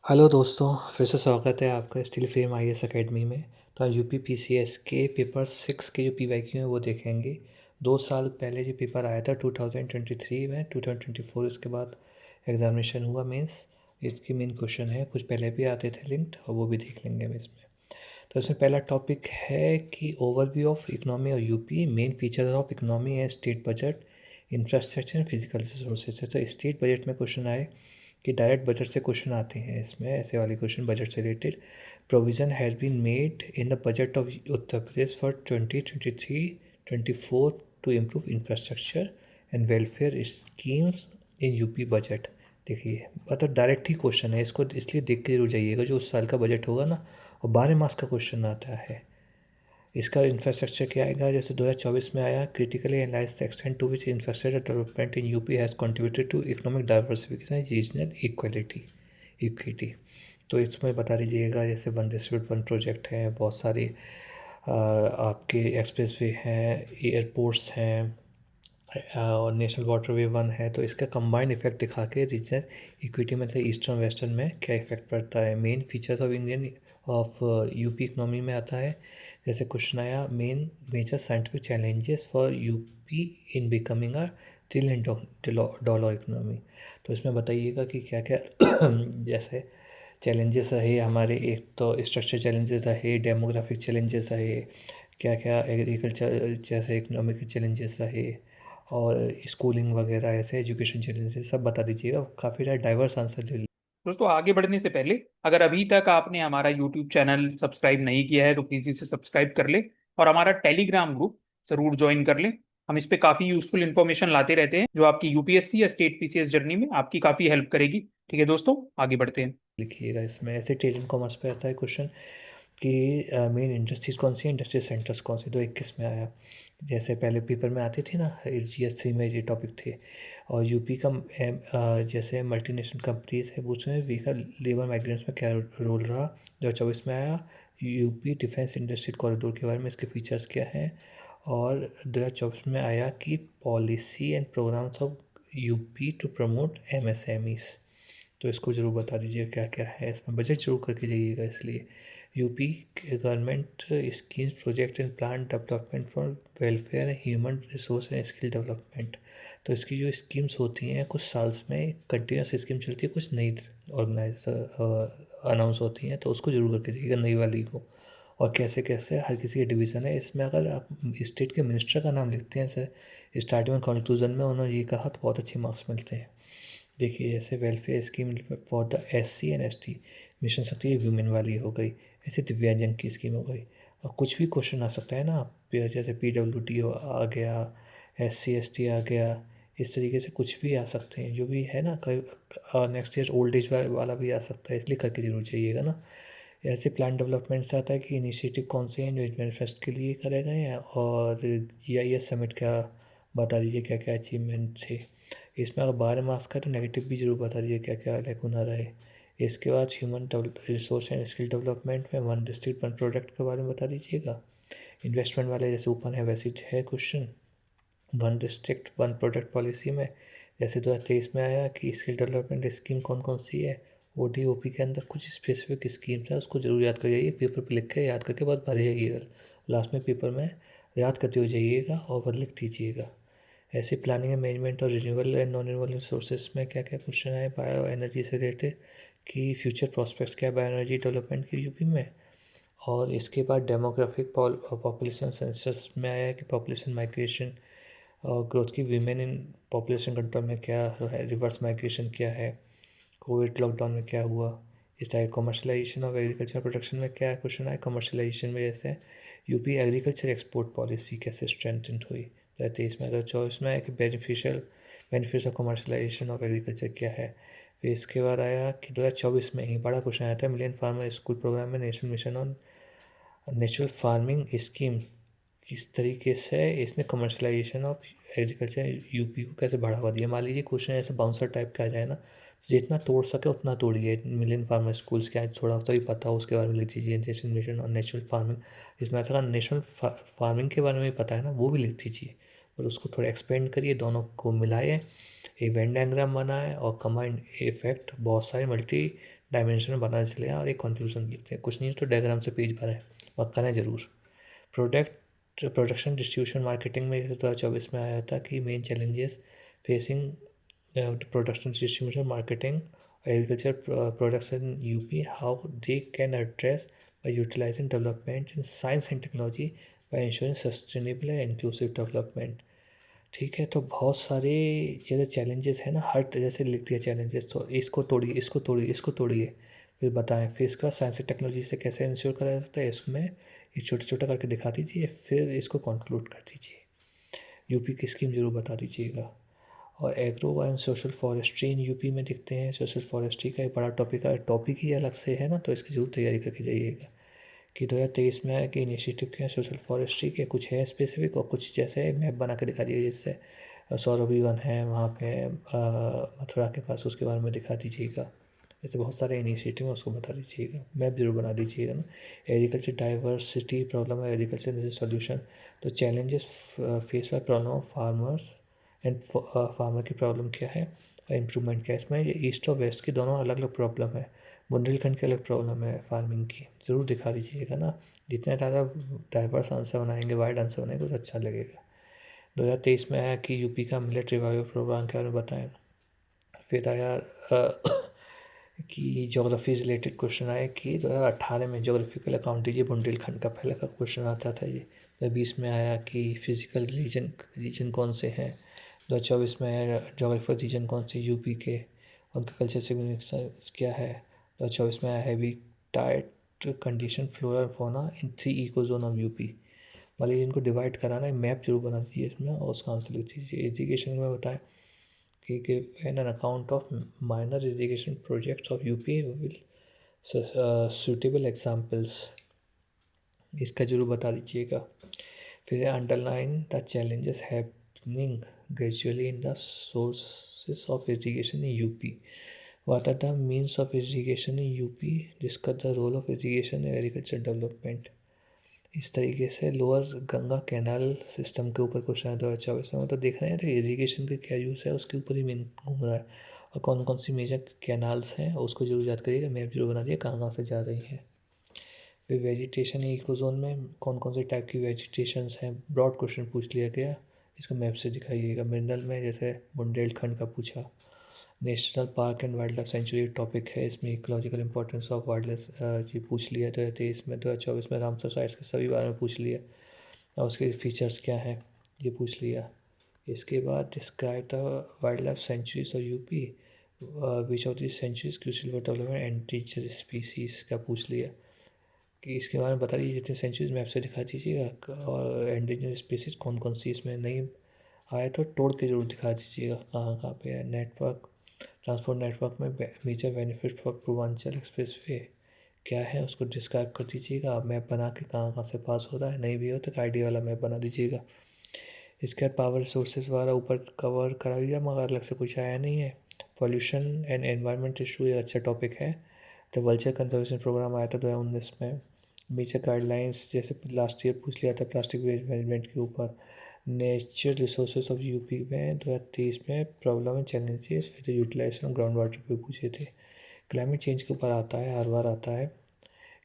Hello दोस्तों, फिर से स्वागत है आपका स्टील फ्रेम आईएएस एकेडमी में। तो आज यूपी पीसीएस के पेपर 6 के जो पीवाईक्यू हैं वो देखेंगे। 2 साल पहले जो पेपर आया था 2023 में, 2024 इसके बाद एग्जामिनेशन हुआ मेंस। इसकी मेन क्वेश्चन है, कुछ पहले भी आते थे लिंक्ड और वो भी देख लेंगे हम इसमें। तो इसमें पहला टॉपिक है कि ओवरव्यू ऑफ इकोनॉमी और UP, main features of economy and state budget, infrastructure and physical resources. तो स्टेट बजट में क्वेश्चन आए कि डायरेक्ट बजट से क्वेश्चन आते हैं इसमें, ऐसे वाले क्वेश्चन बजट से related. Provision has been made in the budget of Uttar Pradesh for 2023-24 to improve infrastructure and welfare schemes in UP budget. देखिए मतलब डायरेक्ट ही क्वेश्चन है, इसको इसलिए देख के जरूर जाइएगा। जो उस साल का बजट होगा ना, और 12 मार्क्स का क्वेश्चन आता है। इसका इंफ्रास्ट्रक्चर क्या आएगा, जैसे 2024 में आया, critically analyse the extent to which infrastructure development in UP has contributed to economic diversification regional equity. तो इसमें बता दीजिएगा, जैसे वन डिस्ट्रिक्ट वन प्रोजेक्ट है, बहुत सारे आपके एक्सप्रेस वे हैं, एयरपोर्ट्स हैं, और नेशनल वाटरवे वन है। तो इसका कंबाइंड इफेक्ट दिखा के रीजनल इक्विटी में से ईस्टर्न वेस्टर्न में क्या इफेक्ट पड़ता है। Main features of Indian of UP economy में आता है। जैसे क्वेश्चन आया, main major scientific challenges for UP in becoming a trillion dollar economy. तो इसमें बताइएगा कि क्या क्या जैसे चैलेंजेस रहे हमारे। एक तो स्ट्रक्चर चैलेंजेस रहे, डेमोग्राफिक चैलेंजेस रहे, क्या क्या एग्रीकल्चर जैसे इकोनॉमिक चैलेंजेस रहे, और स्कूलिंग वगैरह ऐसे एजुकेशन चैलेंजेस सब बता दीजिएगा। काफ़ी ज़्यादा डाइवर्स आंसर दे। दोस्तों, आगे बढ़ने से पहले अगर अभी तक आपने हमारा यूट्यूब चैनल सब्सक्राइब नहीं किया है तो प्लीज इसे सब्सक्राइब कर ले और हमारा टेलीग्राम ग्रुप जरूर ज्वाइन कर ले। हम इस पे काफी यूजफुल इन्फॉर्मेशन लाते रहते हैं जो आपकी यूपीएससी या स्टेट पीसीएस जर्नी में आपकी काफी हेल्प करेगी। ठीक है दोस्तों, आगे बढ़ते हैं। लिखिएगा इसमें, ऐसे ट्रेड एंड कॉमर्स पे आता है क्वेश्चन कि मेन इंडस्ट्रीज़ कौन सी हैं, इंडस्ट्री सेंटर्स कौन सी। 2021 में आया, जैसे पहले पेपर में आती थी ना, GS 3 में ये टॉपिक थे। और यूपी का जैसे मल्टीनेशनल कंपनीज है, उसमें वीकर लेबर माइग्रेंट्स में क्या रोल रहा। 2024 में आया यूपी डिफेंस इंडस्ट्री कॉरिडोर के बारे में, इसके फीचर्स क्या हैं। और 2024 में आया कि policy and programmes of UP to promote MSMEs। तो इसको ज़रूर बता दीजिए क्या क्या है इसमें, बजट जरूर करके जाइएगा। इसलिए UP government schemes project and plan development for welfare and human resource and skill development. तो इसकी जो स्कीम्स होती हैं, कुछ साल्स में कंटिन्यूस स्कीम चलती है, कुछ नई ऑर्गेनाइज अनाउंस होती हैं, तो उसको जरूर करके जाइएगा नई वाली को। और कैसे कैसे हर किसी के डिवीज़न है इसमें। अगर आप स्टेट के मिनिस्टर का नाम लिखते हैं सर स्टार्टिंग में कंक्लूजन में, उन्होंने ये कहा, तो बहुत अच्छे मार्क्स मिलते हैं। देखिए, जैसे welfare scheme for the SC and ST, mission शक्ति वीमेन वाली हो गई, ऐसे दिव्यांगजन की स्कीम हो गई। और कुछ भी क्वेश्चन आ सकता है ना, जैसे PWD आ गया, SC ST आ गया, इस तरीके से कुछ भी आ सकते हैं जो भी है ना। कई नेक्स्ट ईयर ओल्ड एज वाला भी आ सकता है, इसलिए करके जरूर चाहिएगा ना। ऐसे प्लान डेवलपमेंट से आता है कि इनिशिएटिव कौन से हैं जो मैनिफेस्ट के लिए करे गए हैं। और GIS समिट का बता दीजिए क्या क्या अचीवमेंट थे इसमें। अगर 12 मार्क्स का तो नेगेटिव भी जरूर बता दीजिए क्या क्या लाइक होना रहे। इसके बाद human resource and skill development में वन डिस्ट्रिक्ट वन प्रोडक्ट के बारे में बता दीजिएगा। इन्वेस्टमेंट वाले जैसे ऊपर है वैसे है question. One district one product policy में जैसे 2023 में आया कि स्किल डेवलपमेंट स्कीम कौन कौन सी है। ODOP के अंदर कुछ स्पेसिफिक स्कीम्स हैं, उसको जरूर याद कर जाइए, पेपर पे लिख के याद करके बहुत भर जाइएगा। लास्ट में पेपर में याद करते हुए जाइएगा और वह लिख दीजिएगा। ऐसे प्लानिंग एंड मैनेजमेंट और renewable and non renewable resources में क्या क्या क्वेश्चन आए, बायो एनर्जी से रिलेटेड कि फ्यूचर प्रॉस्पेक्ट्स क्या है बायो एनर्जी डेवलपमेंट की यूपी में। और इसके बाद डेमोग्राफिक पॉपुलेशन सेंसस में आया कि पॉपुलेशन माइग्रेशन और ग्रोथ की, वीमेन इन पॉपुलेशन कंट्रोल में क्या है, रिवर्स माइग्रेशन क्या है, कोविड लॉकडाउन में क्या हुआ। इस type commercialisation of agriculture production में क्या क्वेश्चन आया, कमर्शलाइजेशन में जैसे यूपी एग्रीकल्चर एक्सपोर्ट पॉलिसी कैसे स्ट्रेंथन हुई 2023 में। 2024 में आया कि benefits of commercialisation of agriculture क्या है। फिर इसके बाद आया कि 2024 में ही बड़ा क्वेश्चन आया था, मिलियन फार्मर स्कूल प्रोग्राम में national mission on natural farming scheme किस तरीके से इसने कमर्शलाइजेशन ऑफ एग्रीकल्चर यूपी को कैसे बढ़ावा दिया। मान लीजिए क्वेश्चन ऐसे बाउंसर टाइप का आ जाए ना, जितना तोड़ सके उतना तोड़िए। मिलियन फार्मर स्कूल्स क्या है थोड़ा सा भी पता हो उसके बारे में लिख दीजिए। नेशनल मिशन और नेचुरल फार्मिंग, इसमें ऐसा नेशनल फार्मिंग के बारे में भी पता है ना, वो भी लिख दीजिए। और उसको थोड़ा एक्सपेंड करिए, दोनों को मिलाए, एक वेन डायग्राम बनाए और कमांड इफेक्ट बहुत सारे मल्टी डायमेंशन में बताना चलेगा और एक कंक्लूजन लिखते हैं। कुछ नहीं तो डायग्राम से पेज भरें और करें ज़रूर। प्रोडक्शन डिस्ट्रीब्यूशन मार्केटिंग में 2024 में आया था कि main challenges facing production distribution marketing agriculture products in UP, how they can address by utilizing development in science and technology by ensuring sustainable and inclusive development। ठीक है, तो बहुत सारे जैसे चैलेंजेस है ना, हर तरह से लिख दिया चैलेंजेस, तो इसको तोड़िए, इसको तोड़िए, इसको तोड़िए, फिर बताएं। फिर इसका साइंस एंड टेक्नोलॉजी से कैसे इंश्योर करा जा सकता है, इसमें ये छोटा छोटा करके दिखा दीजिए, फिर इसको कंक्लूड कर दीजिए। यूपी की स्कीम जरूर बता दीजिएगा। और agro and social forestry in UP में दिखते हैं। सोशल फॉरेस्ट्री का एक बड़ा टॉपिक ही अलग से है ना, तो इसकी ज़रूर तैयारी करके जाइएगा कि 2023 में आया कि इनिशिएटिव क्या है सोशल फॉरेस्ट्री के, कुछ है स्पेसिफिक और कुछ जैसे मैप बना के दिखा दीजिए। जैसे सौरभी वन है वहाँ पे मथुरा के पास, उसके बारे में दिखा दीजिएगा। ऐसे बहुत सारे इनिशिएटिव हैं, उसको बता दीजिएगा, मैप जरूर बना दीजिएगा ना। एग्रीकल्चर डाइवर्सिटी प्रॉब्लम है, एग्रीकल्चर सॉल्यूशन, तो challenges face by problem of farmers and farmer की प्रॉब्लम क्या है, इम्प्रूवमेंट क्या है। इसमें ये ईस्ट और वेस्ट की दोनों अलग अलग प्रॉब्लम है, बुंदेलखंड की अलग प्रॉब्लम है फार्मिंग की, ज़रूर दिखा दीजिएगा ना। जितना ज़्यादा डाइवर्स आंसर बनाएंगे, वाइड आंसर बनाएंगे, उतना अच्छा लगेगा। 2023 में आया कि यूपी का मिलेट रिवाइवल प्रोग्राम के बारे में बताएं। फिर आया कि जोग्राफी रिलेटेड क्वेश्चन आए कि 2018 में जोग्राफिकल अकाउंट दीजिए, बुंदेलखंड का पहले का क्वेश्चन आता था ये। 2020 में आया कि फिजिकल रीजन कौन से हैं। 2024 में आया जोग्राफिकल रीजन कौन से यूपी के, उनका कल्चर सिग्निफिकेंस क्या है। 2024 में आया हैवी टाइट कंडीशन फ्लोरा और fauna in 3 eco zone of UP. मतलब इनको डिवाइड कराना है, मैप जरूर बना दीजिए इसमें और उसका आंसर लिख दीजिए। एजुकेशन में बताएं कि give an account of minor irrigation projects of UP with suitable examples, इसका जरूर बता दीजिएगा। फिर underline the challenges happening gradually in the sources of irrigation in UP, what are the means of irrigation in UP, discuss the role of irrigation in agriculture development. इस तरीके से lower Ganga canal system के ऊपर question है 2024 में। मतलब देख रहे हैं तो इरीगेशन के क्या यूज़ है, उसके ऊपर ही मेन घूम रहा है। और कौन कौन सी मेजर कैनाल्स हैं उसको जरूर याद करिएगा, मैप जरूर बना दिए कहाँ कहाँ से जा रही हैं। फिर वेजिटेशन इको जोन में कौन कौन से टाइप की वेजिटेशंस हैं, ब्रॉड क्वेश्चन पूछ लिया गया, इसको मैप से दिखाइएगा। मिनरल में जैसे बुंदेलखंड का पूछा। National park and wild life sanctuary topic है, इसमें ecological importance of wild life जी पूछ लिया 2023 में। 2024 में रामसर साइट्स के सभी बारे में पूछ लिया और उसके फीचर्स क्या हैं ये पूछ लिया। इसके बाद describe the wild life sanctuaries और UP, which of the sanctuaries crucial for development endangered species का पूछ लिया कि इसके बारे में बता दीजिए, जितने सेंचुरीज मैप से दिखा दीजिएगा। और एंडेंजर्ड स्पीसीज कौन कौन सी इसमें नहीं आए तो तोड़ के जरूर दिखा दीजिएगा कहाँ कहाँ पे है। नेटवर्क ट्रांसपोर्ट नेटवर्क में major benefit for Purvanchal expressway क्या है उसको डिस्क्राइब कर दीजिएगा, मैप बना के कहाँ कहाँ से पास हो रहा है। नहीं भी हो तो आईडी वाला मैप बना दीजिएगा। इसके बाद पावर रिसोर्सेज वाला ऊपर कवर करा दिया मगर अलग से कुछ आया नहीं है। पॉल्यूशन एंड एनवायरनमेंट इशू एक अच्छा टॉपिक है। तो वल्चर कंजर्वेशन प्रोग्राम आया था 2019 में। मेजर गाइडलाइंस जैसे लास्ट ईयर पूछ लिया था प्लास्टिक वेस्ट मैनेजमेंट के ऊपर। नेचर रिसोर्सेज ऑफ यूपी में 2023 में प्रॉब्लम एंड चैलेंजेस, फिर यूटिलाइजेशन ग्राउंड वाटर पे पूछे थे। क्लाइमेट चेंज के ऊपर आता है, हर बार आता है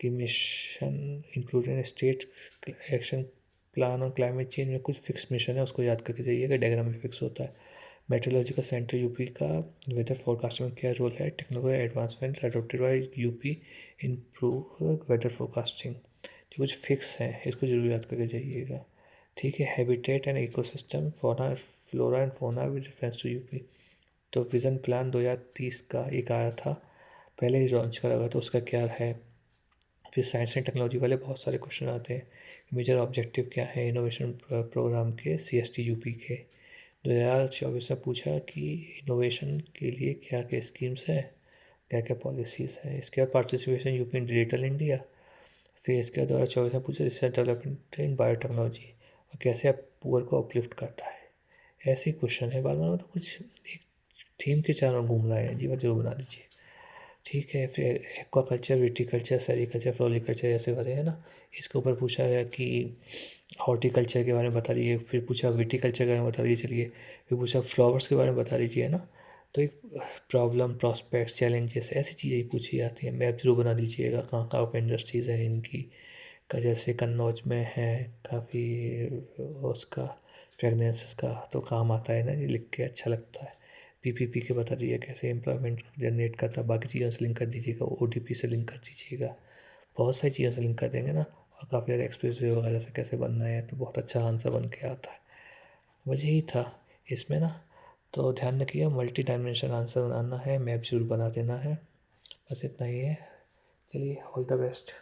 कि mission included state action plan और क्लाइमेट चेंज में कुछ फिक्स मिशन है, उसको याद करके जाइएगा, डायग्राम में फिक्स होता है। मेट्रोलॉजिकल सेंटर यूपी का वेदर फोरकास्टिंग में क्या रोल है, technology advancement adopted by UP improve weather forecasting, जो कुछ फिक्स है इसको जरूर याद करके जाइएगा। ठीक है। Habitat and ecosystem fauna flora and fauna with reference to UP, तो विज़न प्लान 2030 का एक आया था, पहले ही लॉन्च करा हुआ, तो उसका क्या है। फिर साइंस एंड टेक्नोलॉजी वाले बहुत सारे क्वेश्चन आते हैं। मेजर ऑब्जेक्टिव क्या है इनोवेशन प्रोग्राम के CST यूपी के। 2024 में पूछा कि इनोवेशन के लिए क्या क्या स्कीम्स हैं, क्या क्या पॉलिसीज़ हैं। इसके बाद participation UP in digital India. फिर इसके बाद 2024 में पूछा रिसर्च डेवलपमेंट इन बायोटेक्नोलॉजी और कैसे आप पुअर को अपलिफ्ट करता है। ऐसे क्वेश्चन है, बार बार मतलब कुछ एक थीम के चारों घूम रहा है, जीवन जरूर बना दीजिए। ठीक है। फिर एक्वाकल्चर, विटीकल्चर, सेरीकल्चर, फ्लोरिकल्चर ऐसे वाले हैं ना, इसके ऊपर पूछा गया कि हॉर्टिकल्चर के बारे में बता दीजिए। फिर पूछा विटीकल्चर के बारे में बता दीजिए, चलिए। फिर पूछा फ्लावर्स के बारे में बता दीजिए ना, तो एक प्रॉब्लम, प्रॉस्पेक्ट्स, चैलेंजेस ऐसी चीज़ें ही पूछी जाती हैं। मैप ज़रूर बना दीजिएगा कहाँ कहाँ पे इंडस्ट्रीज़ हैं इनकी का, जैसे कन्नौज में है काफ़ी उसका फ्रेगनेंसेस का तो काम आता है ना, ये लिख के अच्छा लगता है। पीपीपी के बता दीजिए कैसे एम्प्लॉयमेंट जनरेट करता है, बाकी चीज़ों से लिंक कर दीजिएगा, ओटीपी से लिंक कर दीजिएगा, बहुत सारी चीज़ों से लिंक कर देंगे ना। और काफ़ी ज़्यादा एक्सप्रेसिव वगैरह से कैसे बनना है तो बहुत अच्छा आंसर बन के आता है। मुझे ही था इसमें ना, तो ध्यान रखिए मल्टी डायमेंशनल आंसर बनाना है, मैप जरूर बना देना है। बस इतना ही है। चलिए, ऑल द बेस्ट।